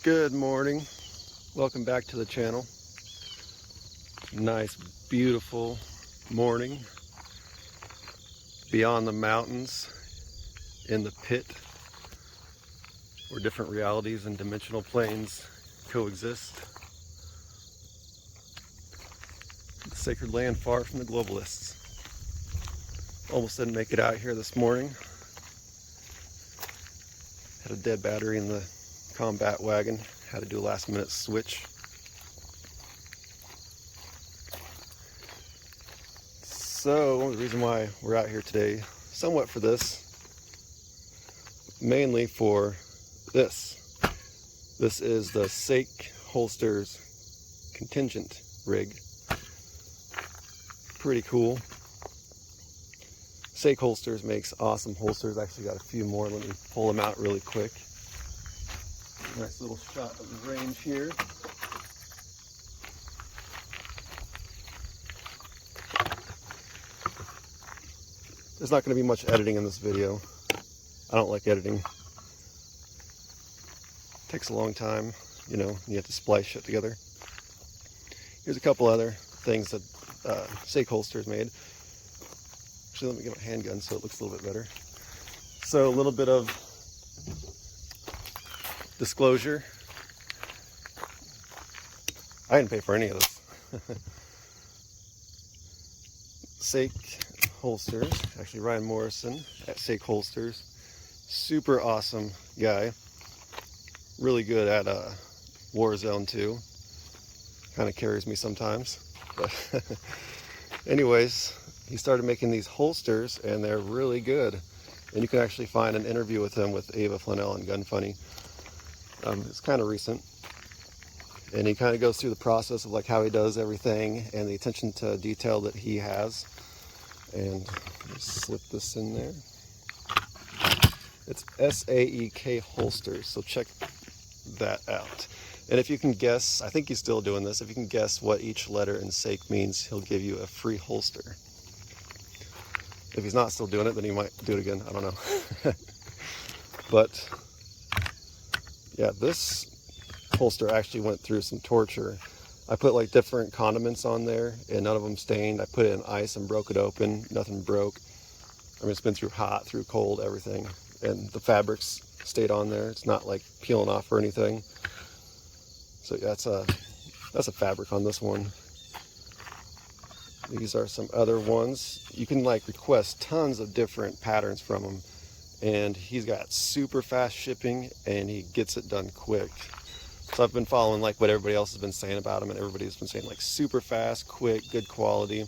Good morning. Welcome back to the channel. Nice, beautiful morning beyond the mountains in the pit where different realities and dimensional planes coexist. The sacred land far from the globalists. Almost didn't make it out here this morning. Had a dead battery in the combat wagon. Had to do a last minute switch. So the reason why we're out here today, somewhat for this, mainly for this. This is the Saek holsters contingent rig. Pretty cool. Saek holsters makes awesome holsters. I actually got a few more. Let me pull them out really quick. Nice little shot of the range here. There's not going to be much editing in this video. I don't like editing. It takes a long time, you know, you have to splice shit together. Here's a couple other things that Saek holsters made. Actually, let me get my handgun so it looks a little bit better. So a little bit of disclosure. I didn't pay for any of this. Saek holsters, actually Ryan Morrison at Saek holsters, super awesome guy, really good at Warzone too, kind of carries me sometimes, but anyways, he started making these holsters and they're really good, and you can actually find an interview with him with Ava Flannel and Gun Funny. It's kind of recent, and he kind of goes through the process of like how he does everything and the attention to detail that he has. And slip this in there. It's Saek holsters, so check that out. And if you can guess, I think he's still doing this, if you can guess what each letter in Saek means, he'll give you a free holster. If he's not still doing it, then he might do it again, I don't know. But yeah, this holster actually went through some torture. I put like different condiments on there and none of them stained. I put it in ice and broke it open. Nothing broke. I mean, it's been through hot, through cold, everything. And the fabrics stayed on there. It's not like peeling off or anything. So yeah, that's a fabric on this one. These are some other ones. You can like request tons of different patterns from him. And he's got super fast shipping and he gets it done quick. So I've been following like what everybody else has been saying about him, and everybody's been saying like super fast, quick, good quality.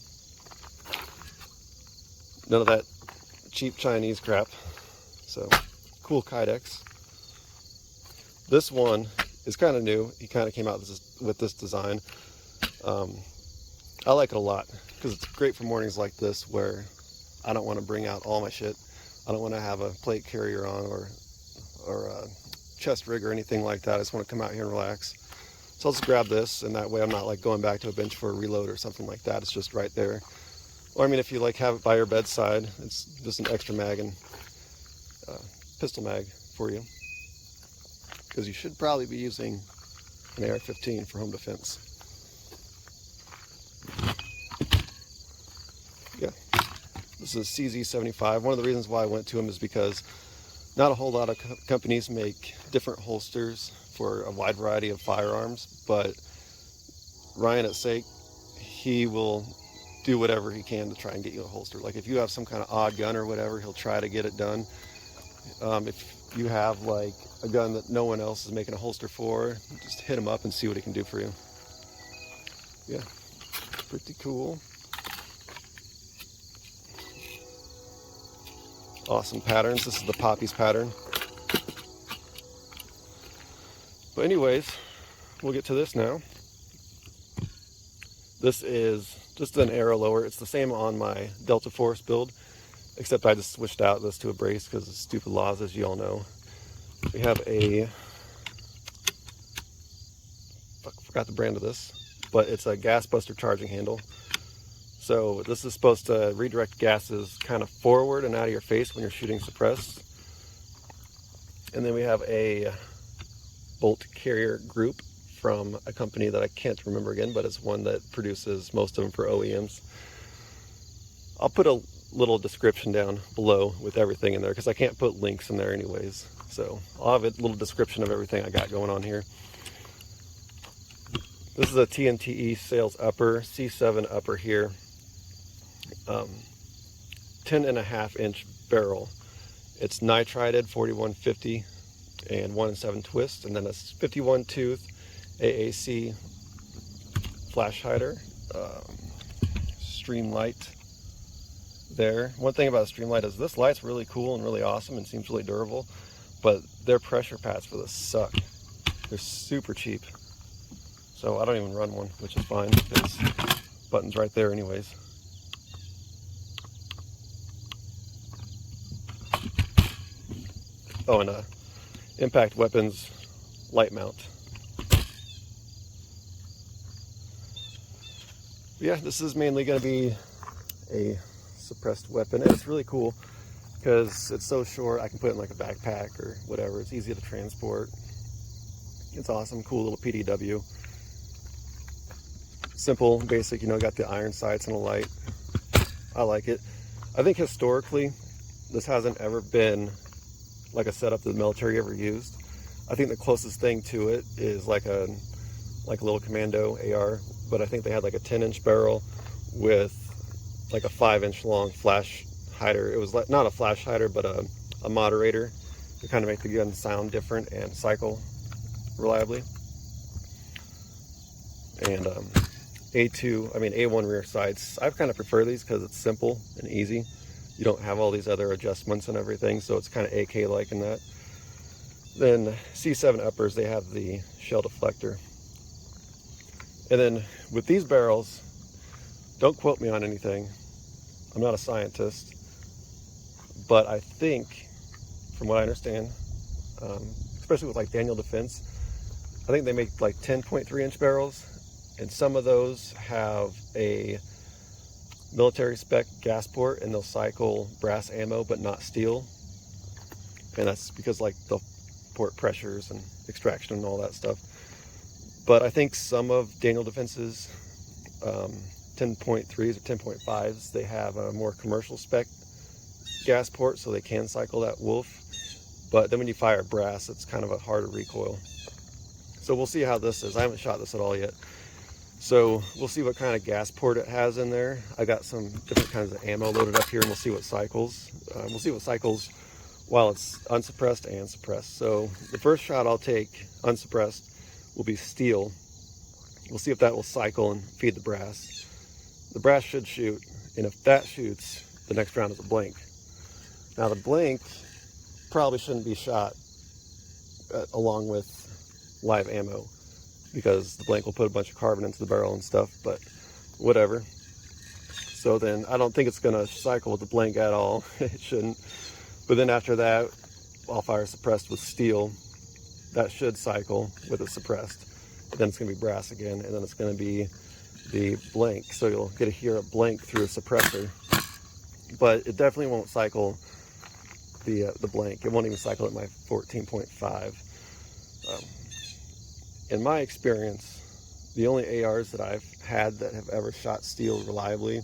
None of that cheap Chinese crap. So cool Kydex. This one is kind of new. He kind of came out with this design. I like it a lot because it's great for mornings like this where I don't want to bring out all my shit. I don't want to have a plate carrier on or a chest rig or anything like that. I just want to come out here and relax. So I'll just grab this, and that way I'm not like going back to a bench for a reload or something like that. It's just right there. Or I mean, if you like have it by your bedside, it's just an extra mag and pistol mag for you, because you should probably be using an AR-15 for home defense. Yeah, this is CZ75. One of the reasons why I went to him is because not a whole lot of companies make different holsters for a wide variety of firearms, but Ryan at Saek, he will do whatever he can to try and get you a holster. Like if you have some kind of odd gun or whatever, he'll try to get it done. If you have like a gun that no one else is making a holster for, just hit him up and see what he can do for you. Yeah, pretty cool. Awesome patterns. This is the Poppies pattern. But anyways, we'll get to this now. This is just an arrow lower. It's the same on my Delta Force build, except I just switched out this to a brace because of stupid laws, as you all know. We have a, forgot the brand of this, but it's a gas buster charging handle. So this is supposed to redirect gases kind of forward and out of your face when you're shooting suppressed. And then we have a bolt carrier group from a company that I can't remember again, but it's one that produces most of them for OEMs. I'll put a little description down below with everything in there because I can't put links in there anyways. So I'll have a little description of everything I got going on here. This is a Tnte sales upper, C7 upper here. 10.5 inch barrel. It's nitrided 4150 and 1-in-7 twist, and then a 51 tooth AAC flash hider. Streamlight there. One thing about Streamlight is this light's really cool and really awesome and seems really durable, but their pressure pads for this suck. They're super cheap. So I don't even run one, which is fine because button's right there anyways. Oh, and impact weapons light mount. Yeah, this is mainly going to be a suppressed weapon, and it's really cool because it's so short. I can put it in like a backpack or whatever. It's easy to transport. It's awesome, cool little PDW. Simple, basic, you know, got the iron sights and a light. I like it. I think historically this hasn't ever been like a setup that the military ever used. I think the closest thing to it is like a little commando AR, but I think they had like a 10-inch barrel with like a 5-inch long flash hider. It was like not a flash hider, but a moderator to kind of make the gun sound different and cycle reliably. And A1 rear sights. I kind of prefer these because it's simple and easy. You don't have all these other adjustments and everything, so it's kind of AK-like in that. Then C7 uppers, they have the shell deflector. And then with these barrels, don't quote me on anything. I'm not a scientist, but I think, from what I understand, especially with like Daniel Defense, I think they make like 10.3-inch barrels, and some of those have a military spec gas port, and they'll cycle brass ammo but not steel, and that's because like the port pressures and extraction and all that stuff. But I think some of Daniel Defense's 10.3s or 10.5s, they have a more commercial spec gas port, so they can cycle that wolf. But then when you fire brass, it's kind of a harder recoil. So we'll see how this is. I haven't shot this at all yet. So we'll see what kind of gas port it has in there. I got some different kinds of ammo loaded up here, and we'll see what cycles. We'll see what cycles while it's unsuppressed and suppressed. So the first shot I'll take unsuppressed will be steel. We'll see if that will cycle and feed the brass. The brass should shoot, and if that shoots, the next round is a blank. Now the blank probably shouldn't be shot along with live ammo, because the blank will put a bunch of carbon into the barrel and stuff, but whatever. So then I don't think it's gonna cycle with the blank at all. It shouldn't. But then after that, I'll fire suppressed with steel. That should cycle with it suppressed. And then it's gonna be brass again, and then it's gonna be the blank. So you'll get to hear a blank through a suppressor, but it definitely won't cycle the blank. It won't even cycle at my 14.5. In my experience, the only ARs that I've had that have ever shot steel reliably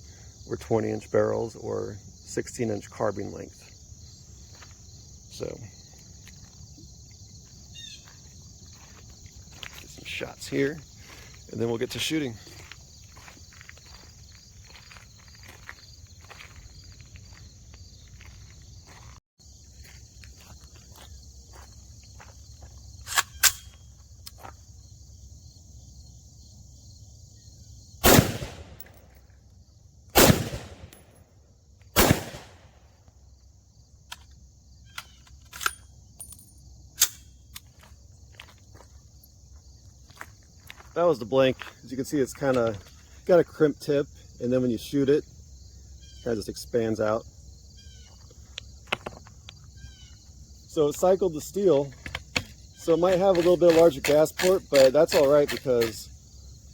were 20-inch barrels or 16-inch carbine length. So, get some shots here, and then we'll get to shooting. That was the blank. As you can see, it's kind of got a crimp tip, and then when you shoot it, it kind of just expands out. So it cycled the steel, so it might have a little bit larger gas port, but that's all right because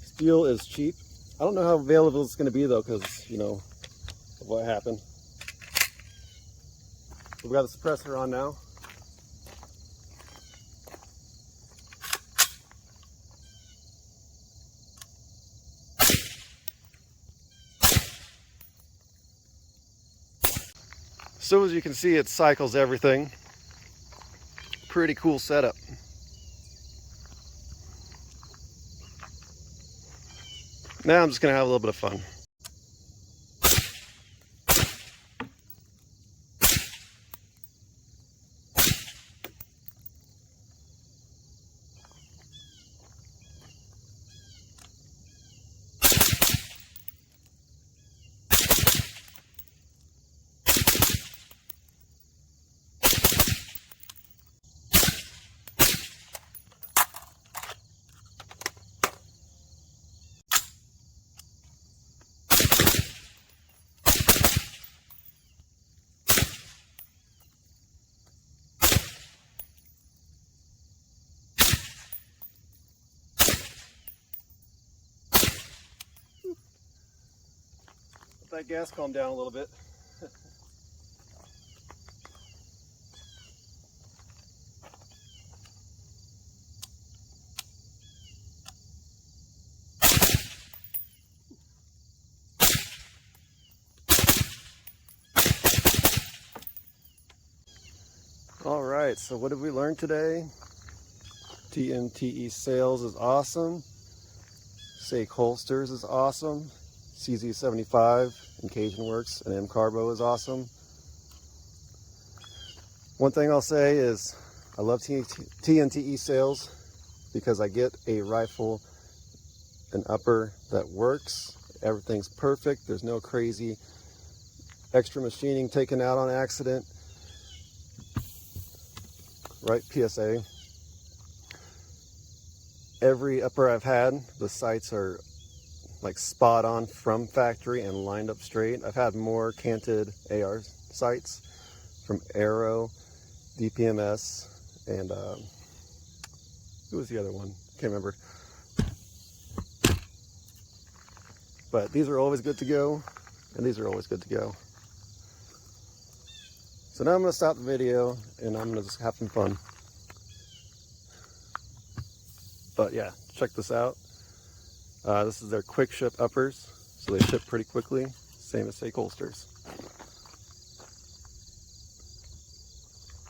steel is cheap. I don't know how available it's going to be though, because you know of what happened. We've got the suppressor on now. So as you can see, it cycles everything. Pretty cool setup. Now I'm just gonna have a little bit of fun. Let that gas calm down a little bit. All right, so what did we learn today? Tnte sales is awesome. Saek holsters is awesome. CZ75 and Cajun works and Mcarbo is awesome. One thing I'll say is I love Tnte sales because I get a rifle, an upper that works. Everything's perfect. There's no crazy extra machining taken out on accident. Right, PSA. Every upper I've had, the sights are like spot on from factory and lined up straight. I've had more canted AR sights from Arrow, DPMS, and who was the other one? Can't remember. But these are always good to go, and these are always good to go. So now I'm going to stop the video, and I'm going to just have some fun. But yeah, check this out. This is their quick ship uppers, so they ship pretty quickly, same as Saek holsters.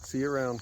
See you around.